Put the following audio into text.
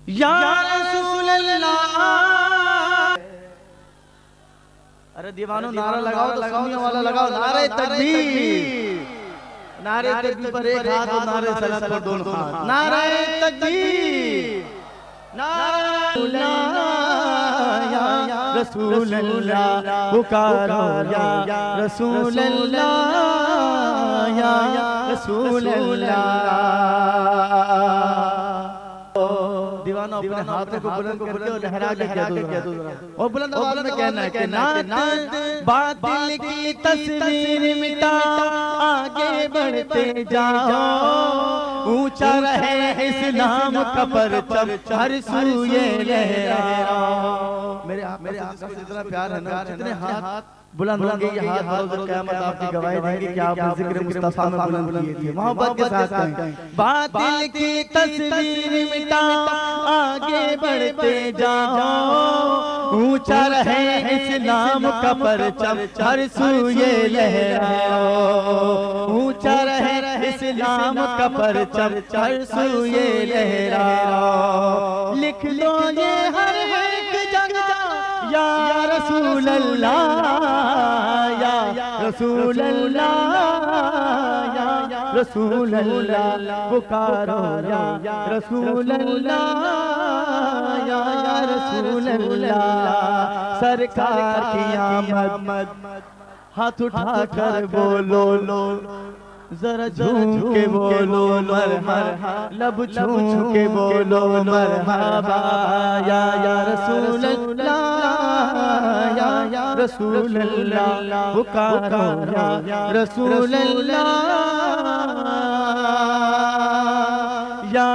या रसूल अल्लाह। अरे दीवानो नारा लगाओ तो सुन्नी वाला लगाओ, नारे तकबीर, नारे तकबीर पर एक हाथ और नारे सलात पर दोनों हाथ, नारे तकबीर, नारे या रसूल अल्लाह पुकारो या रसूल अल्लाह या रसूल अल्लाह। दीवाना अपने हाथों को बुलंद करके और लहरा के कह दो और बुलंद आवाज में कहना है कि नात बातिल की तस्वीर मिटा आगे बढ़ते जाओ, ऊंचा रहे इस्लाम का परचम हर सूये लहराओ। मेरे आका से इतना प्यार है ना, जितने हाथ बुलंद होंगे ये हाथ रोज़ क़यामत आपकी गवाही देंगे कि आपने ज़िक्र मुस्तफ़ा में बुलंद किए थे। मोहब्बत के साथ कहें, बातिल की तस्वीर मिटा आगे बढ़ते जाओ, ऊंचा रहे इस्लाम का परचम हर सूये लहराओ, ऊंचा रहे इस्लाम का परचम हर सूये लहराओ। लिख लो ये हर एक जगह या रसूल अल्लाह या रसूल अल्लाह या रसूल अल्लाह पुकारो या रसूल अल्लाह या रसूल अल्लाह। सरकार की आमद हाथ उठाकर बोलो लो, जरा झूम के बोलो मरहबा, लब झूम के बोलो मरहबा या रसूल अल्लाह या रसूल अल्लाह पुकारो या रसूल अल्लाह या